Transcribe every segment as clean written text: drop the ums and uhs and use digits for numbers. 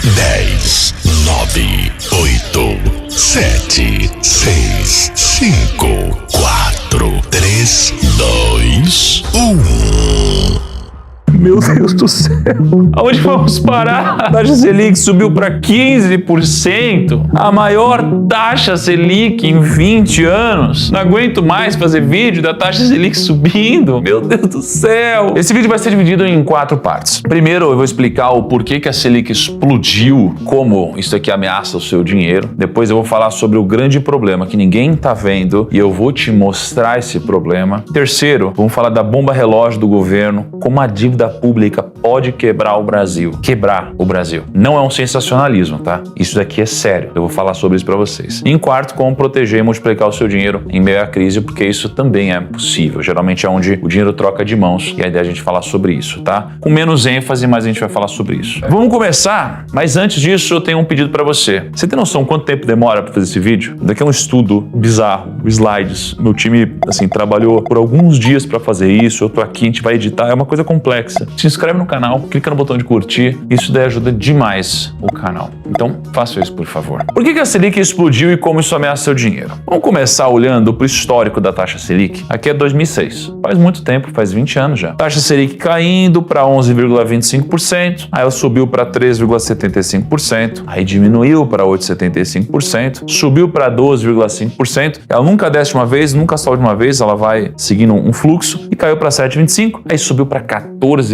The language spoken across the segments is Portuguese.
10, 9, 8, 7, 6, 5, 4, 3, 2, 1. Meu Deus do céu, aonde vamos parar? A taxa Selic subiu para 15%, a maior taxa Selic em 20 anos. Não aguento mais fazer vídeo da taxa Selic subindo. Meu Deus do céu. Esse vídeo vai ser dividido em 4 partes. Primeiro, eu vou explicar o porquê que a Selic explodiu, como isso aqui ameaça o seu dinheiro. Depois eu vou falar sobre o grande problema que ninguém tá vendo e eu vou te mostrar esse problema. Terceiro, vamos falar da bomba relógio do governo, como a dívida pública pode quebrar o Brasil. Quebrar o Brasil. Não é um sensacionalismo, tá? Isso daqui é sério. Eu vou falar sobre isso pra vocês. E em quarto, como proteger e multiplicar o seu dinheiro em meio à crise, porque isso também é possível. Geralmente é onde o dinheiro troca de mãos e a ideia é a gente falar sobre isso, tá? Com menos ênfase, mas a gente vai falar sobre isso. Vamos começar, mas antes disso eu tenho um pedido pra você. Você tem noção quanto tempo demora pra fazer esse vídeo? Daqui é um estudo bizarro, slides. Meu time, assim, trabalhou por alguns dias pra fazer isso. Eu tô aqui, a gente vai editar. É uma coisa complexa. Se inscreve no canal, clica no botão de curtir, isso daí ajuda demais o canal. Então, faça isso, por favor. Por que a Selic explodiu e como isso ameaça seu dinheiro? Vamos começar olhando para o histórico da taxa Selic. Aqui é 2006. Faz muito tempo, faz 20 anos já. Taxa Selic caindo para 11,25%, aí ela subiu para 3,75%, aí diminuiu para 8,75%, subiu para 12,5%. Ela nunca desce de uma vez, nunca sobe de uma vez, ela vai seguindo um fluxo e caiu para 7,25%, aí subiu para 14,25%.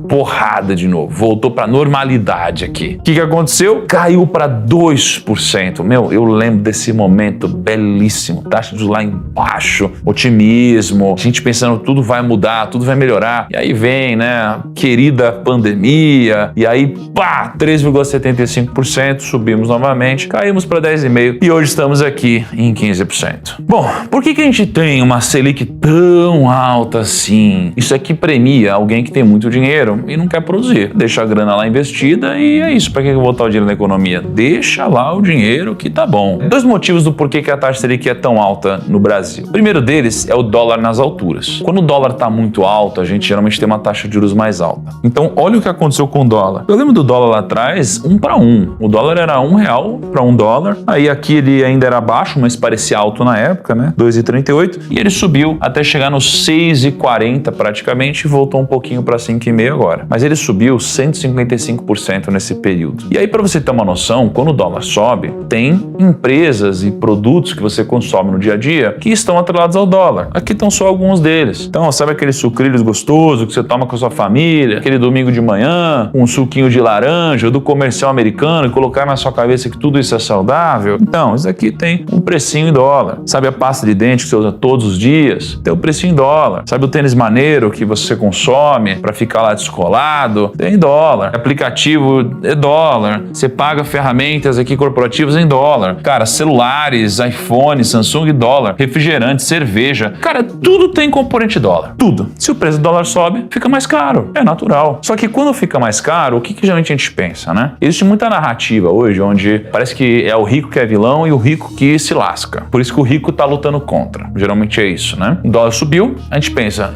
Porrada de novo. Voltou para normalidade aqui. O que aconteceu? Caiu para 2%. Meu, eu lembro desse momento belíssimo. Taxa de lá embaixo, otimismo, gente pensando tudo vai mudar, tudo vai melhorar. E aí vem, né, querida pandemia, e aí, pá, 3,75%, subimos novamente, caímos para 10,5% e hoje estamos aqui em 15%. Bom, por que a gente tem uma Selic tão alta assim? Isso aqui premia alguém que tem muito dinheiro e não quer produzir. Deixa a grana lá investida e é isso. Para que eu vou botar o dinheiro na economia? Deixa lá o dinheiro que tá bom. 2 motivos do porquê que a taxa Selic é tão alta no Brasil. O primeiro deles é o dólar nas alturas. Quando o dólar tá muito alto, a gente geralmente tem uma taxa de juros mais alta. Então, olha o que aconteceu com o dólar. Eu lembro do dólar lá atrás, 1 para 1. O dólar era R$1 para $1. Aí aqui ele ainda era baixo, mas parecia alto na época, né? 2,38. E ele subiu até chegar nos 6,40 praticamente e voltou um pouquinho para 5,5 agora. Mas ele subiu 155% nesse período. E aí, para você ter uma noção, quando o dólar sobe, tem empresas e produtos que você consome no dia a dia que estão atrelados ao dólar. Aqui estão só alguns deles. Então, sabe aqueles sucrilhos gostosos que você toma com a sua família, aquele domingo de manhã, um suquinho de laranja do comercial americano e colocar na sua cabeça que tudo isso é saudável? Então, isso aqui tem um precinho em dólar. Sabe a pasta de dente que você usa todos os dias? Tem o precinho em dólar. Sabe o tênis maneiro que você consome para ficar lá descolado? Tem dólar. Aplicativo é dólar. Você paga ferramentas aqui corporativas em dólar. Cara, celulares, iPhone, Samsung, dólar. Refrigerante, cerveja. Cara, tudo tem componente dólar. Tudo. Se o preço do dólar sobe, fica mais caro. É natural. Só que quando fica mais caro, o que geralmente a gente pensa, né? Existe muita narrativa hoje onde parece que é o rico que é vilão e o rico que se lasca. Por isso que o rico tá lutando contra. Geralmente é isso, né? O dólar subiu, a gente pensa,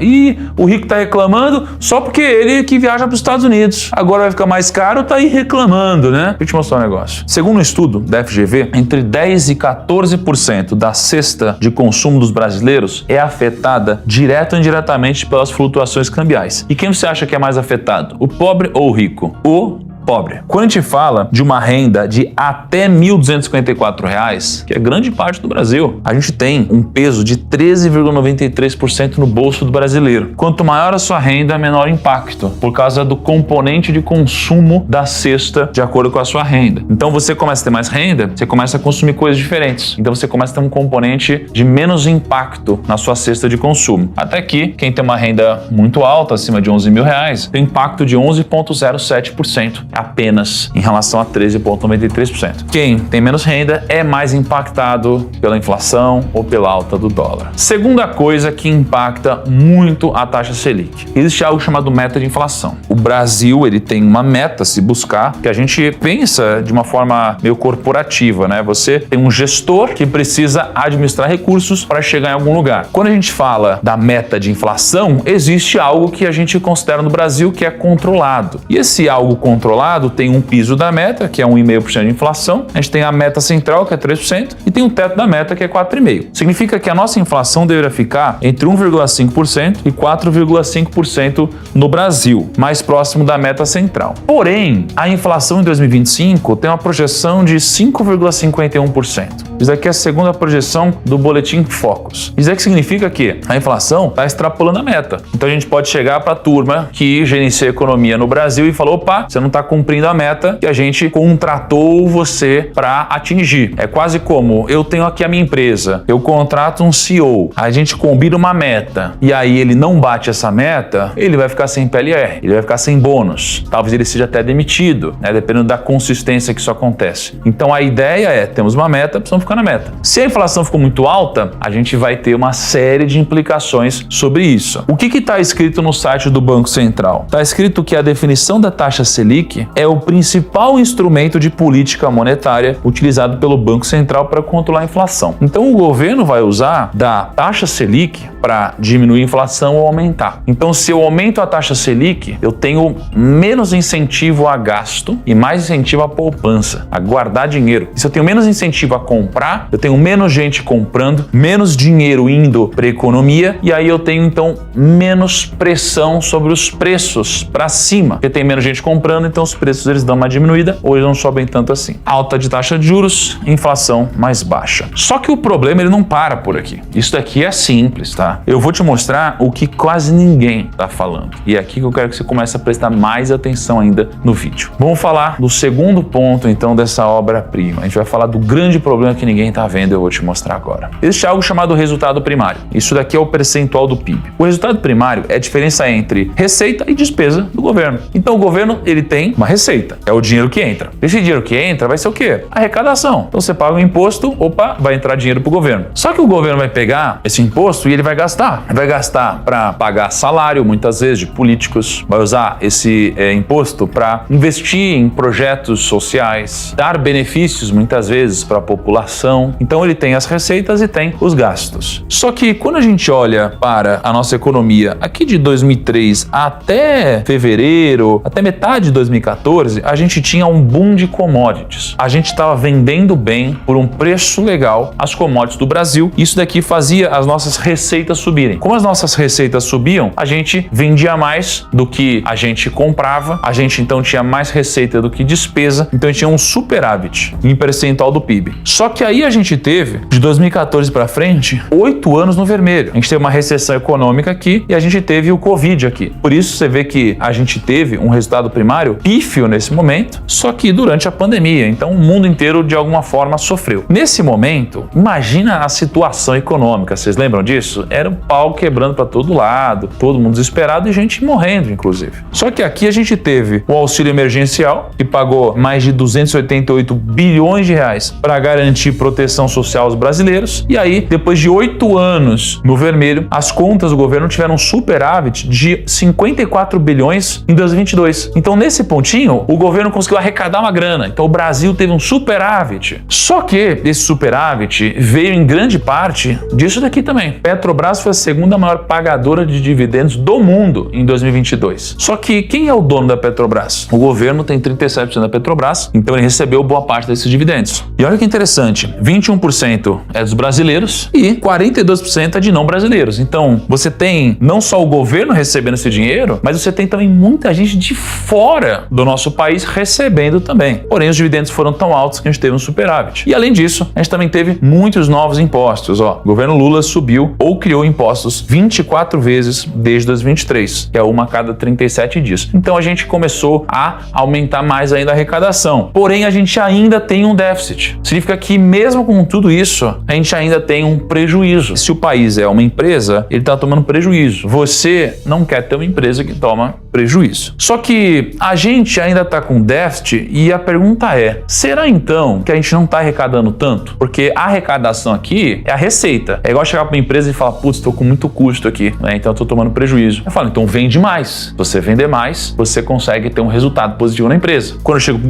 o rico tá reclamando só porque ele que viaja para os Estados Unidos. Agora vai ficar mais caro, tá aí reclamando, né? Deixa eu te mostrar um negócio. Segundo um estudo da FGV, entre 10% e 14% da cesta de consumo dos brasileiros é afetada direto ou indiretamente pelas flutuações cambiais. E quem você acha que é mais afetado? O pobre ou o rico? O pobre. Quando a gente fala de uma renda de até R$ 1.254, que é grande parte do Brasil, a gente tem um peso de 13,93% no bolso do brasileiro. Quanto maior a sua renda, menor o impacto, por causa do componente de consumo da cesta de acordo com a sua renda. Então você começa a ter mais renda, você começa a consumir coisas diferentes. Então você começa a ter um componente de menos impacto na sua cesta de consumo. Até que quem tem uma renda muito alta, acima de R$11 mil, tem impacto de 11,07%. Apenas em relação a 13,93%. Quem tem menos renda é mais impactado pela inflação ou pela alta do dólar. Segunda coisa que impacta muito a taxa Selic. Existe algo chamado meta de inflação. O Brasil, ele tem uma meta a se buscar, que a gente pensa de uma forma meio corporativa, né? Você tem um gestor que precisa administrar recursos para chegar em algum lugar. Quando a gente fala da meta de inflação, existe algo que a gente considera no Brasil que é controlado. E esse algo controlado lado tem um piso da meta, que é 1,5% de inflação. A gente tem a meta central, que é 3%, e tem o teto da meta, que é 4,5%. Significa que a nossa inflação deveria ficar entre 1,5% e 4,5% no Brasil, mais próximo da meta central. Porém, a inflação em 2025 tem uma projeção de 5,51%. Isso aqui é a segunda projeção do Boletim Focus. Isso aqui significa que a inflação está extrapolando a meta. Então a gente pode chegar para a turma que gerencia a economia no Brasil e falar: opa, você não está cumprindo a meta que a gente contratou você para atingir. É quase como eu tenho aqui a minha empresa, eu contrato um CEO, a gente combina uma meta e aí ele não bate essa meta, ele vai ficar sem PLR, ele vai ficar sem bônus, talvez ele seja até demitido, né, dependendo da consistência que isso acontece. Então a ideia é, temos uma meta, precisamos ficar na meta. Se a inflação ficou muito alta, a gente vai ter uma série de implicações sobre isso. O que está escrito no site do Banco Central? Está escrito que a definição da taxa Selic é o principal instrumento de política monetária utilizado pelo Banco Central para controlar a inflação. Então o governo vai usar da taxa Selic para diminuir a inflação ou aumentar. Então se eu aumento a taxa Selic, eu tenho menos incentivo a gasto e mais incentivo à poupança, a guardar dinheiro. E se eu tenho menos incentivo a comprar, eu tenho menos gente comprando, menos dinheiro indo para a economia e aí eu tenho então menos pressão sobre os preços para cima, porque tem menos gente comprando, então os preços eles dão uma diminuída ou eles não sobem tanto assim. Alta de taxa de juros, inflação mais baixa. Só que o problema ele não para por aqui. Isso daqui é simples, tá? Eu vou te mostrar o que quase ninguém tá falando. E é aqui que eu quero que você comece a prestar mais atenção ainda no vídeo. Vamos falar do segundo ponto então dessa obra-prima. A gente vai falar do grande problema que ninguém tá vendo, eu vou te mostrar agora. Existe algo chamado resultado primário. Isso daqui é o percentual do PIB. O resultado primário é a diferença entre receita e despesa do governo. Então o governo ele tem uma receita, é o dinheiro que entra. Esse dinheiro que entra vai ser o quê? Arrecadação. Então você paga um imposto, opa, vai entrar dinheiro pro governo. Só que o governo vai pegar esse imposto e ele vai gastar. Vai gastar para pagar salário, muitas vezes, de políticos. Vai usar esse imposto para investir em projetos sociais, dar benefícios, muitas vezes, para a população. Então ele tem as receitas e tem os gastos. Só que quando a gente olha para a nossa economia aqui de 2003 até fevereiro, até metade de 2014, a gente tinha um boom de commodities. A gente estava vendendo bem por um preço legal as commodities do Brasil. Isso daqui fazia as nossas receitas subirem. Como as nossas receitas subiam, a gente vendia mais do que a gente comprava, a gente então tinha mais receita do que despesa, então a gente tinha um superávit em percentual do PIB. Só que aí a gente teve, de 2014 para frente, 8 anos no vermelho. A gente teve uma recessão econômica aqui e a gente teve o Covid aqui. Por isso você vê que a gente teve um resultado primário pífio nesse momento, só que durante a pandemia. Então o mundo inteiro de alguma forma sofreu. Nesse momento, imagina a situação econômica. Vocês lembram disso? Era um pau quebrando para todo lado, todo mundo desesperado e gente morrendo, inclusive. Só que aqui a gente teve o auxílio emergencial, que pagou mais de 288 bilhões de reais para garantir proteção social aos brasileiros. E aí, depois de 8 anos no vermelho, as contas do governo tiveram um superávit de 54 bilhões em 2022. Então, nesse pontinho, o governo conseguiu arrecadar uma grana. Então, o Brasil teve um superávit. Só que esse superávit veio em grande parte disso daqui também. Petrobras foi a segunda maior pagadora de dividendos do mundo em 2022. Só que quem é o dono da Petrobras? O governo tem 37% da Petrobras, então ele recebeu boa parte desses dividendos. E olha que interessante, 21% é dos brasileiros e 42% é de não brasileiros. Então, você tem não só o governo recebendo esse dinheiro, mas você tem também muita gente de fora do nosso país recebendo também. Porém, os dividendos foram tão altos que a gente teve um superávit. E além disso, a gente também teve muitos novos impostos. O governo Lula subiu ou criou impostos 24 vezes desde 2023, que é uma a cada 37 dias. Então a gente começou a aumentar mais ainda a arrecadação. Porém, a gente ainda tem um déficit. Significa que mesmo com tudo isso, a gente ainda tem um prejuízo. Se o país é uma empresa, ele está tomando prejuízo. Você não quer ter uma empresa que toma prejuízo. Só que a gente ainda está com déficit e a pergunta é, será então que a gente não está arrecadando tanto? Porque a arrecadação aqui é a receita. É igual chegar para uma empresa e falar, putz, estou com muito custo aqui, né? Então estou tomando prejuízo. Eu falo, então vende mais. Se você vender mais, você consegue ter um resultado positivo na empresa. Quando eu chego para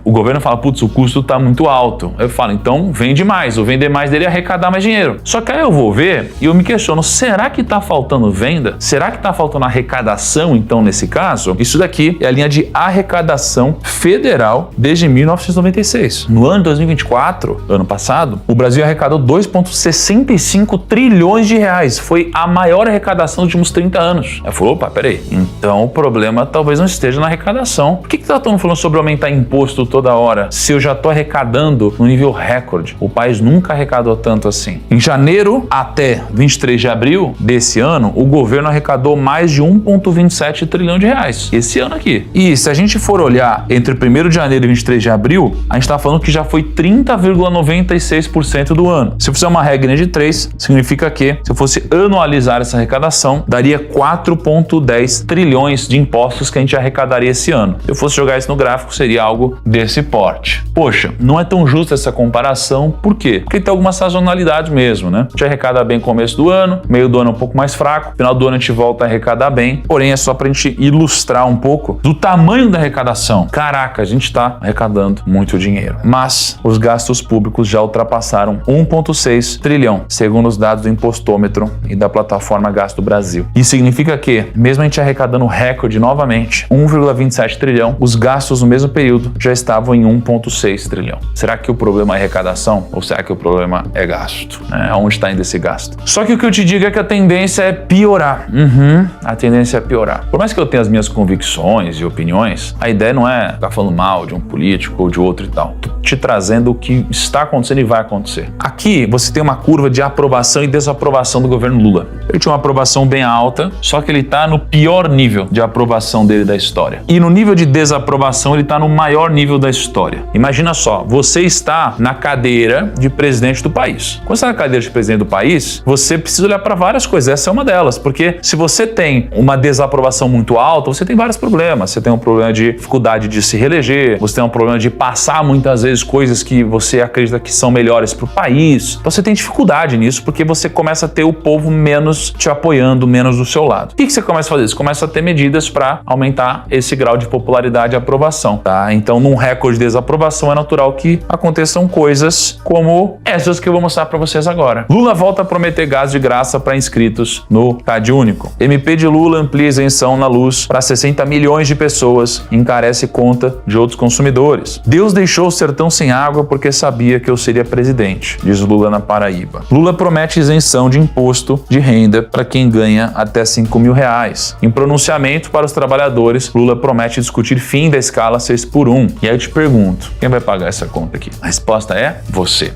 o governo fala, putz, o custo está muito alto. Eu falo, então Então, vende mais. O vender mais dele é arrecadar mais dinheiro. Só que aí eu vou ver e eu me questiono, será que está faltando venda? Será que está faltando arrecadação, então, nesse caso? Isso daqui é a linha de arrecadação federal desde 1996. No ano 2024, ano passado, o Brasil arrecadou 2,65 trilhões de reais. Foi a maior arrecadação dos últimos 30 anos. Eu falei, opa, peraí. Então o problema talvez não esteja na arrecadação. Por que tá todo mundo falando sobre aumentar imposto toda hora, se eu já estou arrecadando no nível recorde? O país nunca arrecadou tanto assim. Em janeiro até 23 de abril desse ano, o governo arrecadou mais de 1,27 trilhão de reais. Esse ano aqui. E se a gente for olhar entre 1º de janeiro e 23 de abril, a gente está falando que já foi 30,96% do ano. Se eu fizer uma regra de 3, significa que, se eu fosse anualizar essa arrecadação, daria 4,10 trilhões de impostos que a gente arrecadaria esse ano. Se eu fosse jogar isso no gráfico, seria algo desse porte. Poxa, não é tão justa essa comparação. Por quê? Porque tem alguma sazonalidade mesmo, né? A gente arrecada bem no começo do ano, meio do ano é um pouco mais fraco, final do ano a gente volta a arrecadar bem, porém é só pra gente ilustrar um pouco do tamanho da arrecadação. Caraca, a gente tá arrecadando muito dinheiro. Mas os gastos públicos já ultrapassaram 1,6 trilhão, segundo os dados do Impostômetro e da plataforma Gasto Brasil. Isso significa que, mesmo a gente arrecadando recorde novamente, 1,27 trilhão, os gastos no mesmo período já estavam em 1,6 trilhão. Será que o problema é arrecadação ou será que o problema é gasto? Aonde está indo esse gasto? Só que o que eu te digo é que a tendência é piorar. A tendência é piorar. Por mais que eu tenha as minhas convicções e opiniões, a ideia não é ficar falando mal de um político ou de outro e tal. Tô te trazendo o que está acontecendo e vai acontecer. Aqui você tem uma curva de aprovação e desaprovação do governo Lula. Ele tinha uma aprovação bem alta, só que ele está no pior nível de aprovação dele da história. E no nível de desaprovação ele está no maior nível da história. Imagina só, você está na cadeira de presidente do país. Quando você está na cadeira de presidente do país, você precisa olhar para várias coisas. Essa é uma delas, porque se você tem uma desaprovação muito alta, você tem vários problemas. Você tem um problema de dificuldade de se reeleger, você tem um problema de passar muitas vezes coisas que você acredita que são melhores para o país. Então você tem dificuldade nisso, porque você começa a ter o povo menos te apoiando, menos do seu lado. O que você começa a fazer? Você começa a ter medidas para aumentar esse grau de popularidade e aprovação, tá? Então, num recorde de desaprovação, é natural que aconteçam coisas como essas que eu vou mostrar para vocês agora. Lula volta a prometer gás de graça para inscritos no CadÚnico. MP de Lula amplia isenção na luz para 60 milhões de pessoas e encarece conta de outros consumidores. Deus deixou o sertão sem água porque sabia que eu seria presidente, diz Lula na Paraíba. Lula promete isenção de imposto de renda para quem ganha até R$5 mil. Em pronunciamento para os trabalhadores, Lula promete discutir fim da escala 6x1. E aí eu te pergunto, quem vai pagar essa conta aqui? A resposta é você.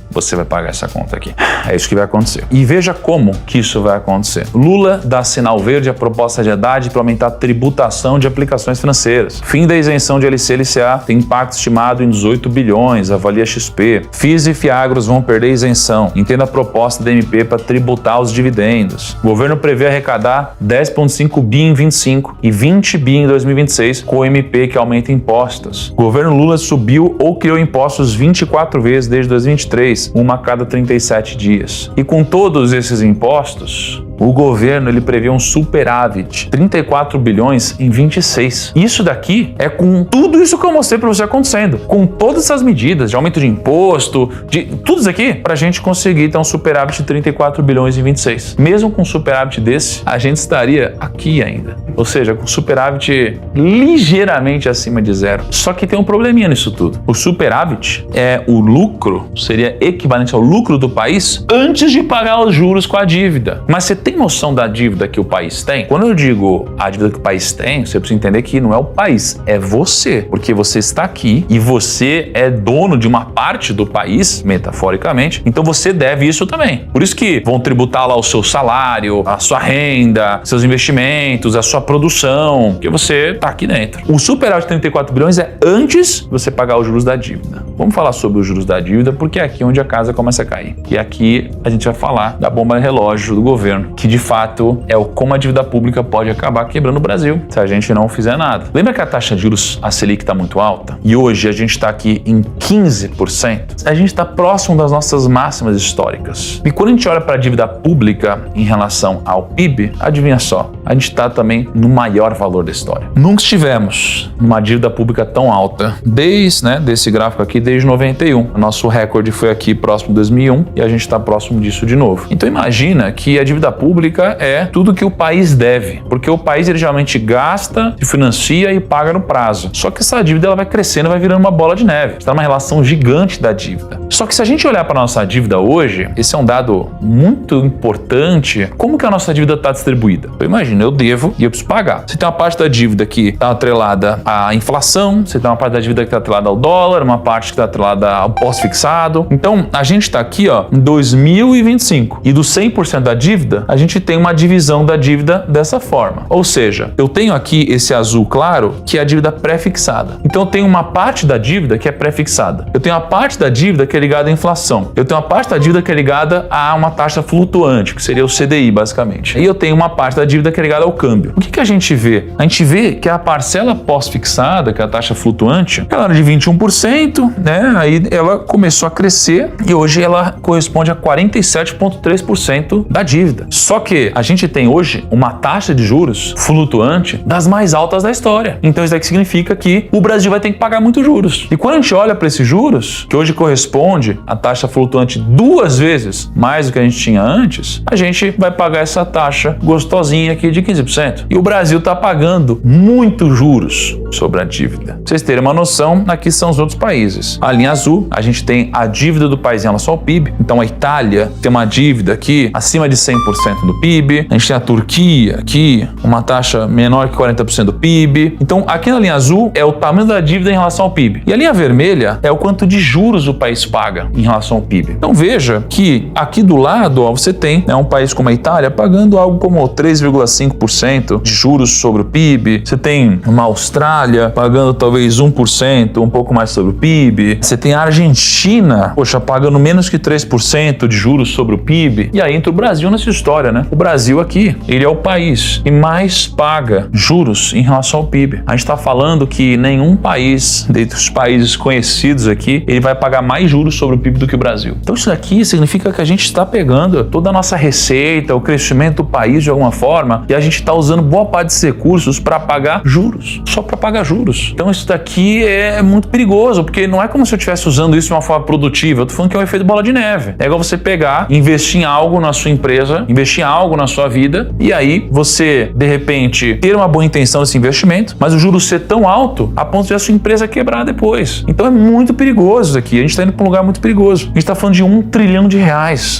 Você vai pagar essa conta aqui. É isso que vai acontecer. E veja como que isso vai acontecer. Lula dá sinal verde à proposta de Haddad para aumentar a tributação de aplicações financeiras. Fim da isenção de LC e LCA tem impacto estimado em 18 bilhões, avalia XP. FIIs e Fiagros vão perder isenção. Entenda a proposta da MP para tributar os dividendos. O governo prevê arrecadar 10,5 bi em 25 e 20 bi em 2026 com o MP que aumenta impostos. O governo Lula subiu ou criou impostos 24 vezes desde 2023, uma a cada 37 dias. E com todos esses impostos, o governo ele prevê um superávit, 34 bilhões em 26. Isso daqui é com tudo isso que eu mostrei para você acontecendo, com todas essas medidas de aumento de imposto, de tudo isso aqui, para a gente conseguir ter um superávit de 34 bilhões em 26. Mesmo com um superávit desse, a gente estaria aqui ainda. Ou seja, com superávit ligeiramente acima de zero. Só que tem um probleminha nisso tudo. O superávit é o lucro, seria equivalente ao lucro do país antes de pagar os juros com a dívida. Mas você tem noção da dívida que o país tem? Quando eu digo a dívida que o país tem, você precisa entender que não é o país, é você. Porque você está aqui e você é dono de uma parte do país, metaforicamente, então você deve isso também. Por isso que vão tributar lá o seu salário, a sua renda, seus investimentos, a sua produção, porque você está aqui dentro. O superávit de 34 bilhões é antes de você pagar os juros da dívida. Vamos falar sobre os juros da dívida, porque é aqui onde a casa começa a cair. E aqui a gente vai falar da bomba relógio do governo. que de fato é o como a dívida pública pode acabar quebrando o Brasil se a gente não fizer nada. Lembra que a taxa de juros, a Selic, está muito alta? E hoje a gente está aqui em 15%. A gente está próximo das nossas máximas históricas. E quando a gente olha para a dívida pública em relação ao PIB, adivinha só, a gente está também no maior valor da história. Nunca estivemos numa dívida pública tão alta desse gráfico aqui desde 91. O nosso recorde foi aqui próximo de 2001 e a gente está próximo disso de novo. Então imagina que a dívida pública é tudo que o país deve, porque o país ele geralmente gasta, se financia e paga no prazo. Só que essa dívida ela vai crescendo, vai virando uma bola de neve. Está numa relação gigante da dívida. Só que se a gente olhar para a nossa dívida hoje, esse é um dado muito importante. Como que a nossa dívida está distribuída? Eu imagino, eu devo e eu preciso pagar. Você tem uma parte da dívida que está atrelada à inflação, você tem uma parte da dívida que está atrelada ao dólar, uma parte que está atrelada ao pós-fixado. Então, a gente está aqui em 2025 e do 100% da dívida, a gente tem uma divisão da dívida dessa forma. Ou seja, eu tenho aqui esse azul claro, que é a dívida pré-fixada. Então, eu tenho uma parte da dívida que é pré-fixada. Eu tenho uma parte da dívida que é ligada à inflação. Eu tenho uma parte da dívida que é ligada a uma taxa flutuante, que seria o CDI, basicamente. E eu tenho uma parte da dívida que é ligada ao câmbio. O que a gente vê? A gente vê que a parcela pós-fixada, que é a taxa flutuante, ela era de 21%, né? Aí ela começou a crescer e hoje ela corresponde a 47,3% da dívida. Só que a gente tem hoje uma taxa de juros flutuante das mais altas da história. Então isso daqui significa que o Brasil vai ter que pagar muitos juros. E quando a gente olha para esses juros, que hoje corresponde a taxa flutuante 2 vezes mais do que a gente tinha antes, a gente vai pagar essa taxa gostosinha aqui de 15%. E o Brasil está pagando muitos juros sobre a dívida. Pra vocês terem uma noção, aqui são os outros países. A linha azul, a gente tem a dívida do país em relação ao PIB. Então a Itália tem uma dívida aqui acima de 100% do PIB. A gente tem a Turquia aqui, uma taxa menor que 40% do PIB. Então aqui na linha azul é o tamanho da dívida em relação ao PIB. E a linha vermelha é o quanto de juros o país paga em relação ao PIB. Então veja que aqui do lado você tem um país como a Itália pagando algo como 3,5% de juros sobre o PIB. Você tem uma Austrália pagando talvez 1%, um pouco mais sobre o PIB. Você tem a Argentina, pagando menos que 3% de juros sobre o PIB. E aí entra o Brasil nessa história, né? O Brasil aqui, ele é o país que mais paga juros em relação ao PIB. A gente está falando que nenhum país, dentre os países conhecidos aqui, ele vai pagar mais juros sobre o PIB do que o Brasil. Então isso aqui significa que a gente está pegando toda a nossa receita, o crescimento do país de alguma forma, e a gente está usando boa parte desses recursos para pagar juros, só para pagar juros. Então isso daqui é muito perigoso, porque não é como se eu estivesse usando isso de uma forma produtiva. Eu tô falando que é um efeito bola de neve. É igual você pegar, investir em algo na sua empresa, investir em algo na sua vida, e aí você, de repente, ter uma boa intenção desse investimento, mas o juros ser tão alto a ponto de a sua empresa quebrar depois. Então é muito perigoso isso aqui. A gente está indo para um lugar muito perigoso. A gente está falando de R$1 trilhão.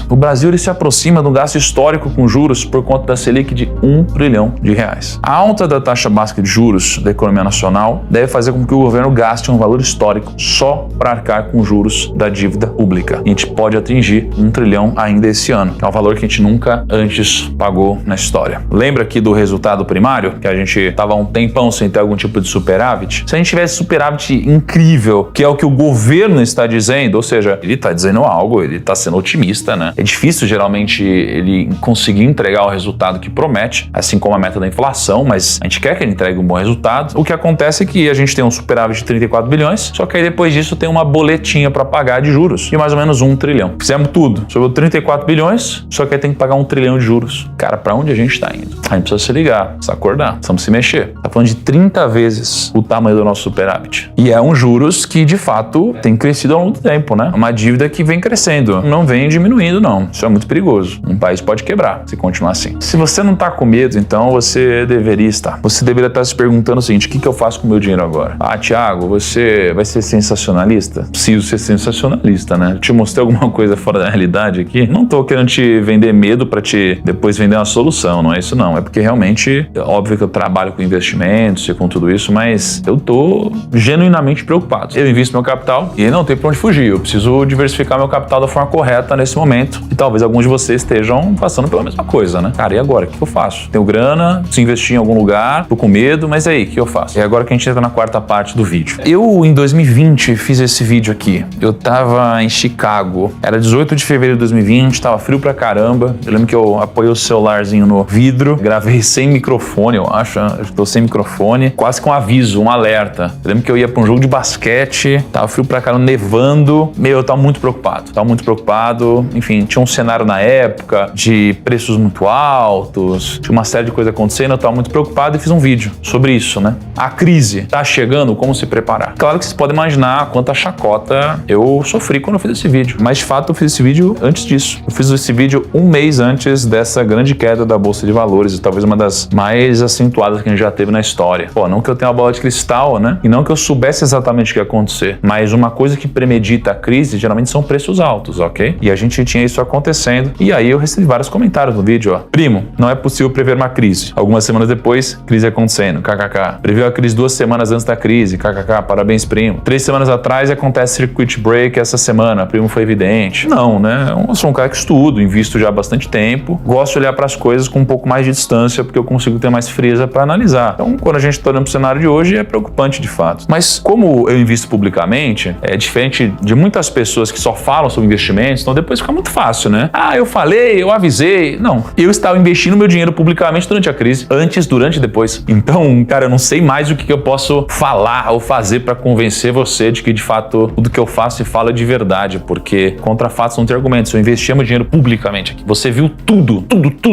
O Brasil ele se aproxima de um gasto histórico com juros por conta da Selic de R$1 trilhão. A alta da taxa básica de juros da economia nacional deve fazer com que o governo gaste um valor histórico só para arcar com juros da dívida pública. E a gente pode atingir R$1 trilhão ainda esse ano, que é um valor que a gente nunca antes pagou na história. Lembra aqui do resultado primário, que a gente estava um tempão sem ter algum tipo de superávit? Se a gente tivesse superávit incrível, que é o que o governo está dizendo, ou seja, ele está dizendo algo, ele está sendo otimista, né? É difícil geralmente ele conseguir entregar o resultado que promete, assim como a meta da inflação, mas a gente quer que ele entregue um bom resultado. O que acontece é que a gente tem um superávit de 34 bilhões, só que aí depois disso tem uma boletinha para pagar de juros de mais ou menos R$1 trilhão. Fizemos tudo, sobrou 34 bilhões, só que aí tem que pagar R$1 trilhão de juros. Cara, para onde a gente está indo? A gente precisa se ligar, precisa acordar, precisamos se mexer. Tá falando de 30 vezes o tamanho do nosso superávit. E é um juros que, de fato, tem crescido ao longo do tempo, né? Uma dívida que vem crescendo, não vem diminuindo, não. Isso é muito perigoso. Um país pode quebrar se continuar assim. Se você não tá com medo, então você deveria estar. Você deveria estar se perguntando o seguinte: o que eu faço com o meu dinheiro agora? Ah, Thiago, você vai ser sensacionalista? Preciso ser sensacionalista, né? Eu te mostrei alguma coisa fora da realidade aqui? Não tô querendo te vender medo para te depois vender uma solução, não é isso não. É porque realmente, óbvio que eu trabalho com investimentos e com tudo isso, mas eu tô genuinamente preocupado. Eu invisto meu capital e não tem pra onde fugir. Eu preciso diversificar meu capital da forma correta nesse momento. E talvez alguns de vocês estejam passando pela mesma coisa, né? Cara, e agora? O que eu faço? Tenho grana, preciso investir em algum lugar, tô com medo, mas aí, o que eu faço? é agora que a gente entra na quarta parte do vídeo. Eu, em 2020, fiz esse vídeo aqui. Eu tava em Chicago, era 18 de fevereiro de 2020, tava frio pra caramba. Eu lembro que eu apoiei o celularzinho no vidro, gravei sem microfone, eu acho que tô sem microfone, quase com um aviso, um alerta. Eu lembro que eu ia pra um jogo de basquete, tava frio pra caramba, nevando. Eu tava muito preocupado. Enfim, tinha um cenário na época de preços muito altos, tinha uma série de coisas acontecendo, eu tava muito preocupado e fiz um vídeo sobre isso, né? A crise tá chegando, como se preparar? Claro que vocês podem imaginar quanta chacota eu sofri quando eu fiz esse vídeo, mas de fato eu fiz esse vídeo antes disso. Eu fiz esse vídeo um mês antes dessa grande queda da Bolsa de Valores, e talvez uma das mais acentuadas que a gente já teve na história. Pô, não que eu tenha uma bola de cristal, né? E não que eu soubesse exatamente o que ia acontecer, mas uma coisa que premedita a crise geralmente são preços altos, ok? E a gente tinha isso acontecendo, e aí eu recebi vários comentários no vídeo, ó. Primo, não é possível prever uma crise. Algumas semanas depois, crise acontecendo, kkk. Previu a crise 2 semanas antes da crise, kkk, parabéns, primo. 3 semanas atrás acontece circuit break essa semana, primo, foi evidente. Não, né? Eu sou um cara que estudo, invisto já há bastante tempo, gosto de olhar para as coisas com um pouco mais de distância, porque eu consigo ter mais frieza para analisar. Então, quando a gente está olhando para o cenário de hoje, é preocupante de fato. Mas como eu invisto publicamente, é diferente de muitas pessoas que só falam sobre investimentos, então depois fica muito fácil, né? Ah, eu falei, eu avisei. Não, eu estava investindo meu dinheiro publicamente durante a crise, antes, durante e depois. Então, cara, eu não sei mais o que eu posso falar ou fazer para convencer você de que, de fato, tudo que eu faço e falo é de verdade, porque contra fatos não tem argumentos. Eu investia meu dinheiro publicamente aqui. Você viu tudo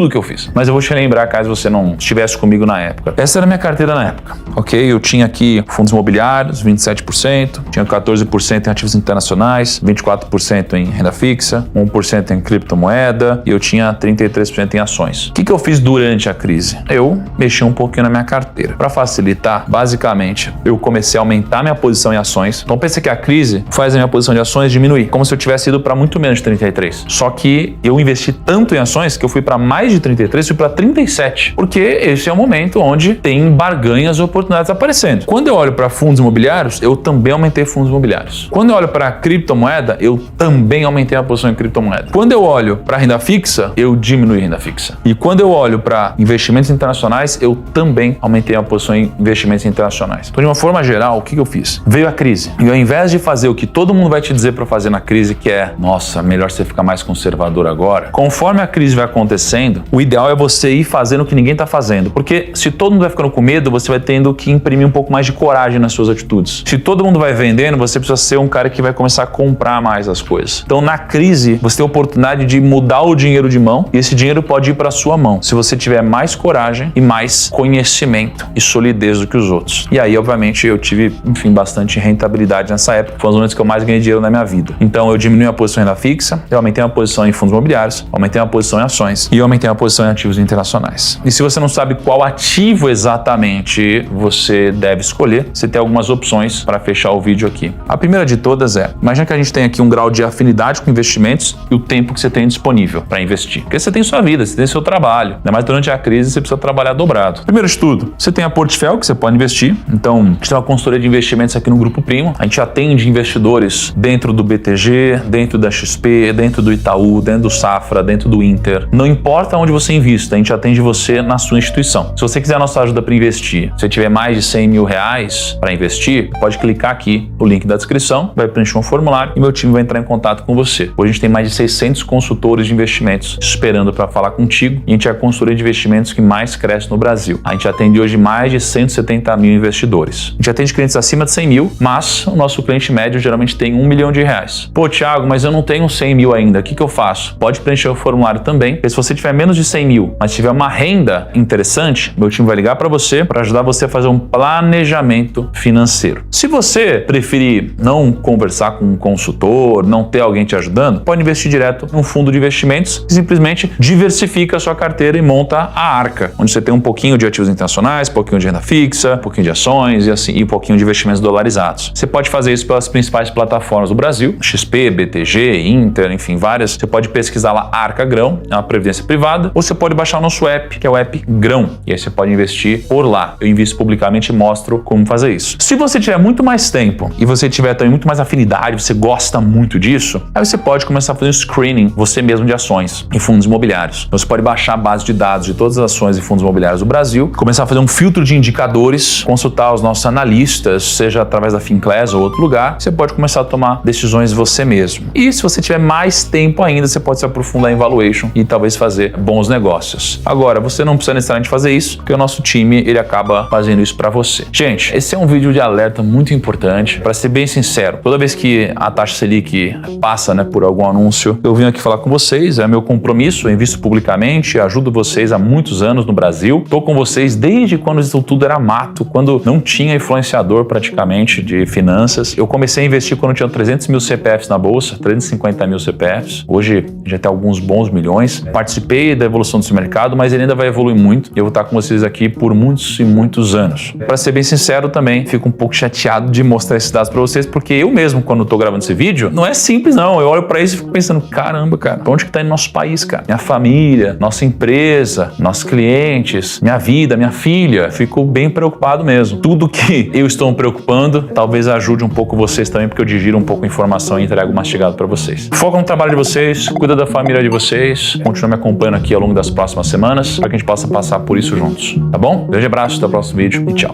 que eu fiz. Mas eu vou te lembrar caso você não estivesse comigo na época. Essa era a minha carteira na época, ok? Eu tinha aqui fundos imobiliários, 27%, tinha 14% em ativos internacionais, 24% em renda fixa, 1% em criptomoeda e eu tinha 33% em ações. O que eu fiz durante a crise? Eu mexi um pouquinho na minha carteira. Para facilitar, basicamente, eu comecei a aumentar minha posição em ações. Então pense que a crise faz a minha posição de ações diminuir, como se eu tivesse ido para muito menos de 33. Só que eu investi tanto em ações que eu fui para mais de 33, fui para 37, porque esse é o momento onde tem barganhas e oportunidades aparecendo. Quando eu olho para fundos imobiliários, eu também aumentei fundos imobiliários. Quando eu olho para criptomoeda, eu também aumentei a posição em criptomoeda. Quando eu olho para renda fixa, eu diminui renda fixa. E quando eu olho para investimentos internacionais, eu também aumentei a posição em investimentos internacionais. Então, de uma forma geral, o que eu fiz? Veio a crise. E ao invés de fazer o que todo mundo vai te dizer para fazer na crise, que é, nossa, melhor você ficar mais conservador agora, conforme a crise vai acontecendo, o ideal é você ir fazendo o que ninguém está fazendo. Porque se todo mundo vai ficando com medo, você vai tendo que imprimir um pouco mais de coragem nas suas atitudes. Se todo mundo vai vendendo, você precisa ser um cara que vai começar a comprar mais as coisas. Então, na crise, você tem a oportunidade de mudar o dinheiro de mão e esse dinheiro pode ir para a sua mão, se você tiver mais coragem e mais conhecimento e solidez do que os outros. E aí, obviamente, eu tive, enfim, bastante rentabilidade nessa época. Foi um dos momentos que eu mais ganhei dinheiro na minha vida. Então, eu diminui a posição em renda fixa, eu aumentei a posição em fundos imobiliários, aumentei a posição em ações e eu aumentei a posição em ativos internacionais. E se você não sabe qual ativo exatamente você deve escolher, você tem algumas opções para fechar o vídeo aqui. A primeira de todas é, imagina que a gente tem aqui um grau de afinidade com investimentos e o tempo que você tem disponível para investir. Porque você tem sua vida, você tem seu trabalho, ainda mais durante a crise você precisa trabalhar dobrado. Primeiro de tudo, você tem a Portfel que você pode investir. Então, a gente tem uma consultoria de investimentos aqui no Grupo Primo. A gente atende investidores dentro do BTG, dentro da XP, dentro do Itaú, dentro do Safra, dentro do Inter. Não importa onde você invista, a gente atende você na sua instituição. Se você quiser a nossa ajuda para investir, se você tiver mais de 100 mil reais para investir, pode clicar aqui no link da descrição, vai preencher um formulário e meu time vai entrar em contato com você. Hoje a gente tem mais de 600 consultores de investimentos esperando para falar contigo e a gente é a consultoria de investimentos que mais cresce no Brasil. A gente atende hoje mais de 170 mil investidores. A gente atende clientes acima de 100 mil, mas o nosso cliente médio geralmente tem 1 milhão de reais. Pô, Thiago, mas eu não tenho 100 mil ainda, o que eu faço? Pode preencher o formulário também, porque se você tiver menos de 100 mil, mas tiver uma renda interessante, meu time vai ligar para você para ajudar você a fazer um planejamento financeiro. Se você preferir não conversar com um consultor, não ter alguém te ajudando, pode investir direto num fundo de investimentos e simplesmente diversifica a sua carteira e monta a Arca, onde você tem um pouquinho de ativos internacionais, um pouquinho de renda fixa, um pouquinho de ações e assim, e um pouquinho de investimentos dolarizados. Você pode fazer isso pelas principais plataformas do Brasil, XP, BTG, Inter, enfim, várias. Você pode pesquisar lá Arca Grão, é uma previdência privada, ou você pode baixar o nosso app, que é o app Grão, e aí você pode investir por lá. Eu invisto publicamente e mostro como fazer isso. Se você tiver muito mais tempo e você tiver também muito mais afinidade, você gosta muito disso, aí você pode começar a fazer um screening você mesmo de ações e fundos imobiliários. Você pode baixar a base de dados de todas as ações e fundos imobiliários do Brasil, começar a fazer um filtro de indicadores depois consultar os nossos analistas, seja através da Finclass ou outro lugar, você pode começar a tomar decisões você mesmo. E se você tiver mais tempo ainda, você pode se aprofundar em valuation e talvez fazer bons negócios. Agora, você não precisa necessariamente fazer isso, porque o nosso time, ele acaba fazendo isso para você. Gente, esse é um vídeo de alerta muito importante. Para ser bem sincero, toda vez que a taxa Selic passa, por algum anúncio, eu vim aqui falar com vocês, é meu compromisso, eu invisto publicamente, ajudo vocês há muitos anos no Brasil, estou com vocês desde quando isso tudo era mato, quando não tinha influenciador praticamente de finanças. Eu comecei a investir quando tinha 300 mil CPFs na bolsa, 350 mil CPFs, hoje já tem alguns bons milhões. Participei da evolução desse mercado, mas ele ainda vai evoluir muito e eu vou estar com vocês aqui por muitos e muitos anos. Para ser bem sincero também, fico um pouco chateado de mostrar esses dados para vocês, porque eu mesmo, quando estou gravando esse vídeo, não é simples não, eu olho para isso e fico pensando, caramba, cara, pra onde que tá indo nosso país, cara? Minha família, nossa empresa, nossos clientes, minha vida, minha filha, fico bem preocupado mesmo. Tudo que eu estou me preocupando, talvez ajude um pouco vocês também, porque eu digiro um pouco a informação e entrego mastigado para vocês. Foca no trabalho de vocês, cuida da família de vocês, continua me acompanhando aqui ao longo das próximas semanas, para que a gente possa passar por isso juntos, tá bom? Grande abraço, até o próximo vídeo e tchau.